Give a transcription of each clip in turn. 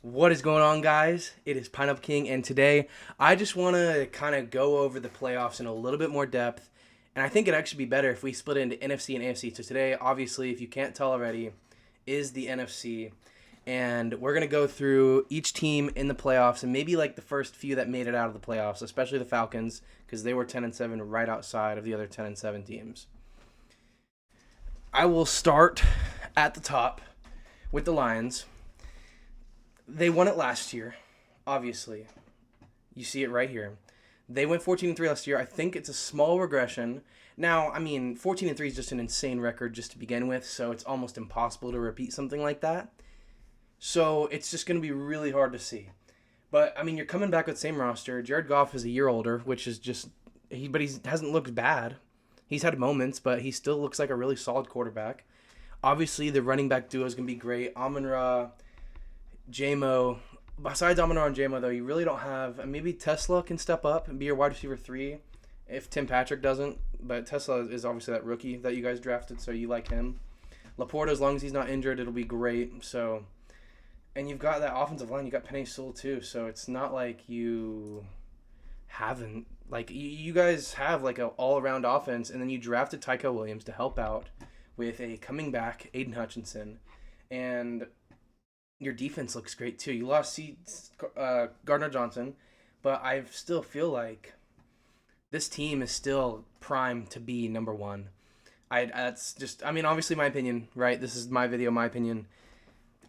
What is going on, guys? It is Pineapple King, and today I just want to kind of go over the playoffs in a little bit more depth. And I think it'd actually be better if we split it into NFC and AFC. So today, obviously, if you can't tell already, is the NFC. And we're going to go through each team in the playoffs and maybe like the first few that made it out of the playoffs, especially the Falcons, because they were 10-7 right outside of the other 10-7 teams. I will start at the top with the Lions. They won it last year, obviously. You see it right here. They went 14-3 last year. I think it's a small regression. Now, I mean, 14-3 is just an insane record just to begin with, so it's almost impossible to repeat something like that. So it's just going to be really hard to see. But I mean, you're coming back with the same roster. Jared Goff is a year older, which is just he hasn't looked bad. He's had moments, but he still looks like a really solid quarterback. Obviously, the running back duo is going to be great. Amon-Ra, JMO. Besides Amon-Ra and JMO, though, you really don't have. Maybe Tesla can step up and be your wide receiver 3 if Tim Patrick doesn't. But Tesla is obviously that rookie that you guys drafted, so you like him. Laporta, as long as he's not injured, it'll be great. So, and you've got that offensive line. You got Penei Sewell too, so it's not like you haven't. Like you guys have like an all-around offense, and then you drafted Tyco Williams to help out with a coming back Aiden Hutchinson, and your defense looks great too. You lost Gardner Johnson, but I still feel like this team is still primed to be number one. That's just, I mean, obviously my opinion, right? This is my video, my opinion.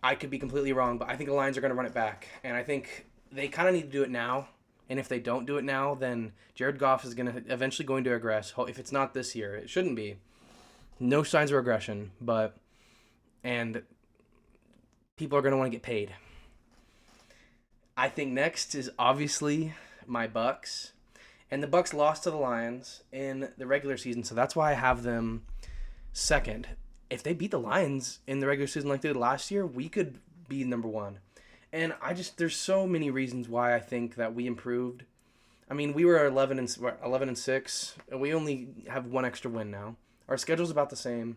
I could be completely wrong, but I think the Lions are going to run it back, and I think they kind of need to do it now. And if they don't do it now, then Jared Goff is eventually going to regress. If it's not this year, it shouldn't be. No signs of regression, but and people are going to want to get paid. I think next is obviously my Bucks, and the Bucks lost to the Lions in the regular season, so that's why I have them second. If they beat the Lions in the regular season like they did last year, we could be number one. And there's so many reasons why I think that we improved. I mean, we were 11-6, and we only have one extra win now. Our schedule's about the same.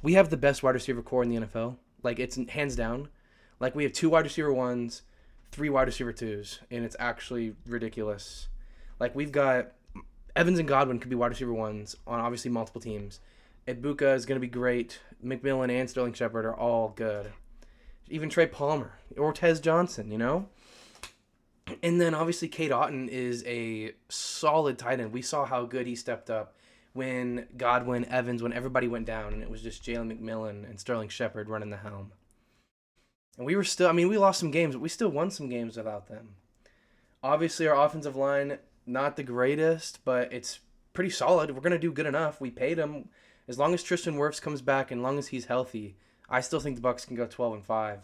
We have the best wide receiver core in the NFL. Like, it's hands down. Like, we have 2 wide receiver 1s, 3 wide receiver 2s, and it's actually ridiculous. Like, we've got Evans and Godwin could be wide receiver 1s on obviously multiple teams. Ibuka is going to be great. McMillan and Sterling Shepard are all good. Even Trey Palmer, Ortez Johnson, you know? And then obviously Kate Otten is a solid tight end. We saw how good he stepped up when Godwin, Evans, when everybody went down, and it was just Jalen McMillan and Sterling Shepard running the helm. And we were still, I mean, we lost some games, but we still won some games without them. Obviously, our offensive line, not the greatest, but it's pretty solid. We're going to do good enough. We paid him. As long as Tristan Wirfs comes back and as long as he's healthy, I still think the Bucks can go 12-5.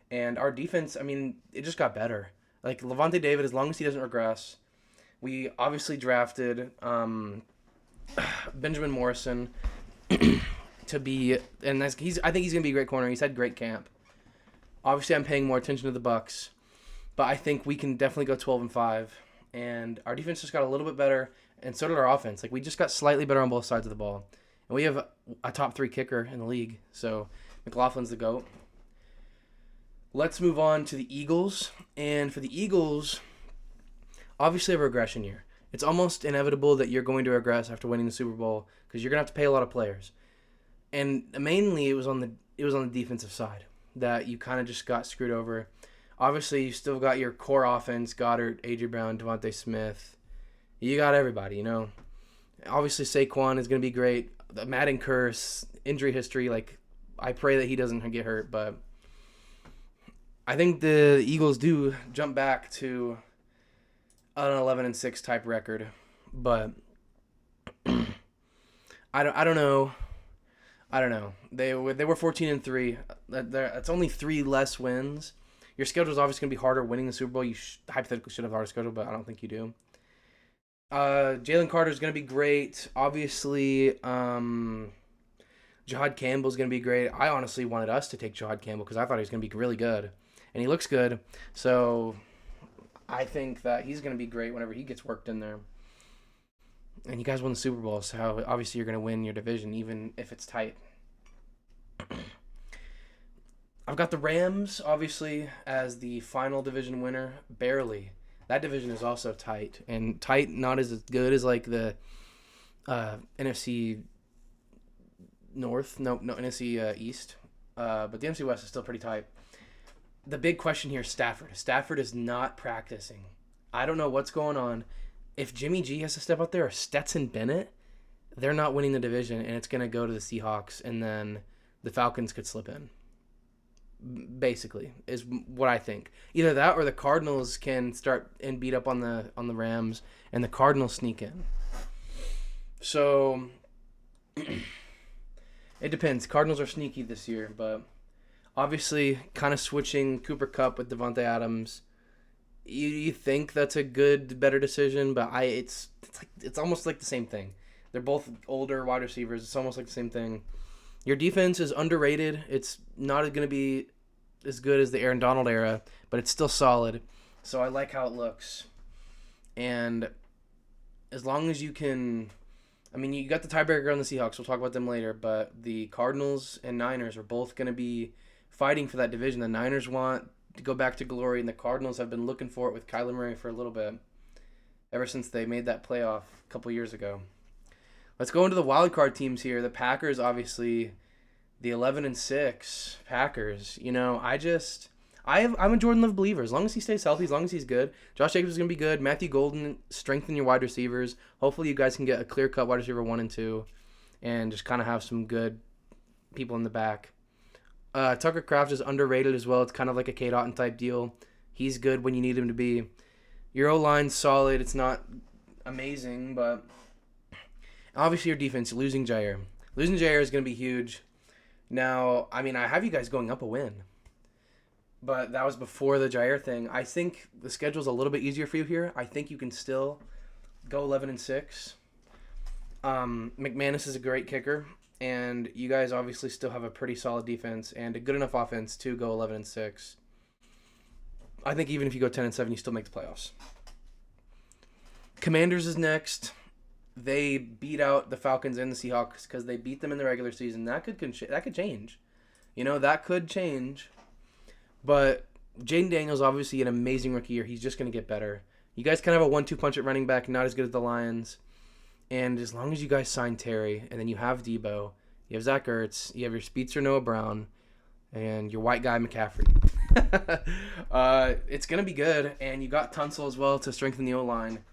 And our defense, I mean, it just got better. Like Levante David, as long as he doesn't regress. We obviously drafted Benjamin Morrison to be, and I think he's going to be a great corner. He's had great camp. Obviously, I'm paying more attention to the Bucks, but I think we can definitely go 12-5. And our defense just got a little bit better, and so did our offense. Like, we just got slightly better on both sides of the ball. And we have a top 3 kicker in the league, so McLaughlin's the GOAT. Let's move on to the Eagles. And for the Eagles, obviously a regression year. It's almost inevitable that you're going to regress after winning the Super Bowl because you're going to have to pay a lot of players. And mainly it was on the defensive side that you kind of just got screwed over. Obviously, you still got your core offense, Goddard, A.J. Brown, Devontae Smith. You got everybody, you know. Obviously, Saquon is going to be great. The Madden curse, injury history, like, I pray that he doesn't get hurt, but I think the Eagles do jump back to an 11-6 type record, but I don't know. I don't know. They were 14-3. That's only 3 less wins. Your schedule is obviously going to be harder winning the Super Bowl. You hypothetically should have a harder schedule, but I don't think you do. Jalen Carter is going to be great. Obviously, Jahad Campbell is going to be great. I honestly wanted us to take Jahad Campbell because I thought he was going to be really good. And he looks good. So I think that he's going to be great whenever he gets worked in there. And you guys won the Super Bowl, so obviously you're going to win your division, even if it's tight. I've got the Rams, obviously, as the final division winner, barely. That division is also tight, and tight, not as good as like the NFC North, no NFC East, but the NFC West is still pretty tight. The big question here is Stafford. Stafford is not practicing. I don't know what's going on. If Jimmy G has to step out there or Stetson Bennett, they're not winning the division, and it's going to go to the Seahawks, and then the Falcons could slip in. Basically, is what I think. Either that or the Cardinals can start and beat up on the Rams, and the Cardinals sneak in. So it depends. Cardinals are sneaky this year, but obviously, kind of switching Cooper Kupp with Devontae Adams. You think that's a better decision, but it's almost like the same thing. They're both older wide receivers. It's almost like the same thing. Your defense is underrated. It's not going to be as good as the Aaron Donald era, but it's still solid. So I like how it looks. And as long as you can... I mean, you got the tiebreaker on the Seahawks. We'll talk about them later. But the Cardinals and Niners are both going to be fighting for that division. The Niners want to go back to glory, and the Cardinals have been looking for it with Kyler Murray for a little bit, ever since they made that playoff a couple years ago. Let's go into the wild card teams here. The Packers, obviously, the 11-6 Packers. You know, I'm a Jordan Love believer. As long as he stays healthy, as long as he's good, Josh Jacobs is going to be good. Matthew Golden, strengthen your wide receivers. Hopefully you guys can get a clear-cut wide receiver 1 and 2 and just kind of have some good people in the back. Tucker Kraft is underrated as well. It's kind of like a Kate Otten type deal. He's good when you need him to be. Your O-line's solid. It's not amazing, but obviously your defense, losing Jair. Losing Jair is going to be huge. Now, I mean, I have you guys going up a win, but that was before the Jair thing. I think the schedule's a little bit easier for you here. I think you can still go 11-6. McManus is a great kicker, and you guys obviously still have a pretty solid defense and a good enough offense to go 11-6. I think even if you go 10-7, you still make the playoffs. Commanders is next. They beat out the Falcons and the Seahawks because they beat them in the regular season. That could change. You know, that could change. But Jaden Daniels, obviously an amazing rookie year. He's just going to get better. You guys kind of have a 1-2 punch at running back, not as good as the Lions. And as long as you guys sign Terry, and then you have Debo, you have Zach Ertz, you have your Speedster Noah Brown, and your white guy McCaffrey. It's going to be good. And you got Tunsil as well to strengthen the O-line.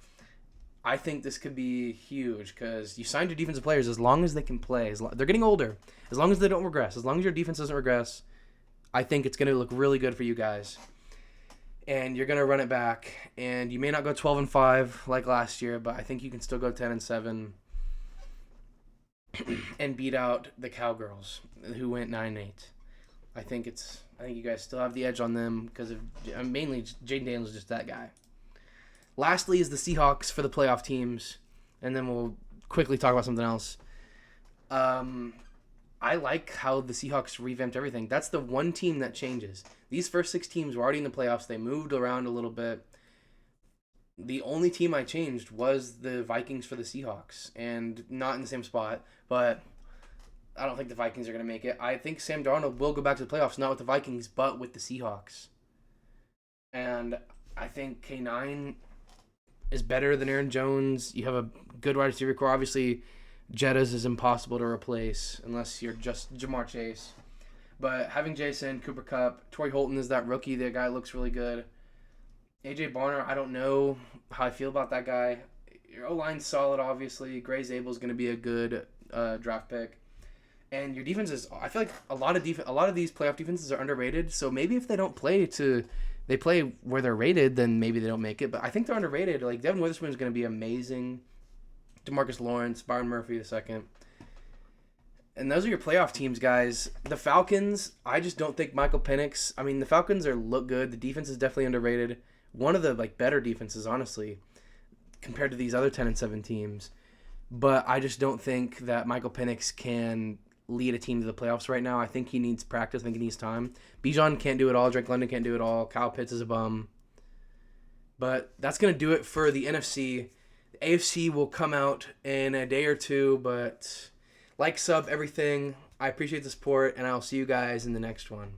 I think this could be huge because you signed your defensive players as long as they can play. They're getting older. As long as they don't regress. As long as your defense doesn't regress, I think it's going to look really good for you guys. And you're going to run it back. And you may not go 12-5 like last year, but I think you can still go 10-7 and beat out the Cowgirls who went 9-8. I think you guys still have the edge on them because of mainly Jaden Daniels is just that guy. Lastly is the Seahawks for the playoff teams, and then we'll quickly talk about something else. I like how the Seahawks revamped everything. That's the one team that changes. These first 6 teams were already in the playoffs. They moved around a little bit. The only team I changed was the Vikings for the Seahawks, and not in the same spot, but I don't think the Vikings are going to make it. I think Sam Darnold will go back to the playoffs, not with the Vikings, but with the Seahawks. And I think K9 is better than Aaron Jones. You have a good wide receiver core. Obviously, Jettas is impossible to replace unless you're just Jamar Chase. But having Jason, Cooper Kupp, Torrey Holton is that rookie. That guy looks really good. AJ Barner, I don't know how I feel about that guy. Your O-line's solid, obviously. Gray Zabel is going to be a good draft pick. And your defense is, I feel like a lot of these playoff defenses are underrated. So maybe if they don't they play where they're rated, then maybe they don't make it. But I think they're underrated. Like, Devin Witherspoon is going to be amazing. DeMarcus Lawrence, Byron Murphy II. And those are your playoff teams, guys. The Falcons, I just don't think Michael Penix. I mean, the Falcons look good. The defense is definitely underrated. One of the better defenses, honestly, compared to these other 10-7 teams. But I just don't think that Michael Penix can lead a team to the playoffs right now. I think he needs practice. I think he needs time. Bijan can't do it all. Drake London can't do it all. Kyle Pitts is a bum. But that's going to do it for the NFC. The AFC will come out in a day or two, but like, sub, everything. I appreciate the support, and I'll see you guys in the next one.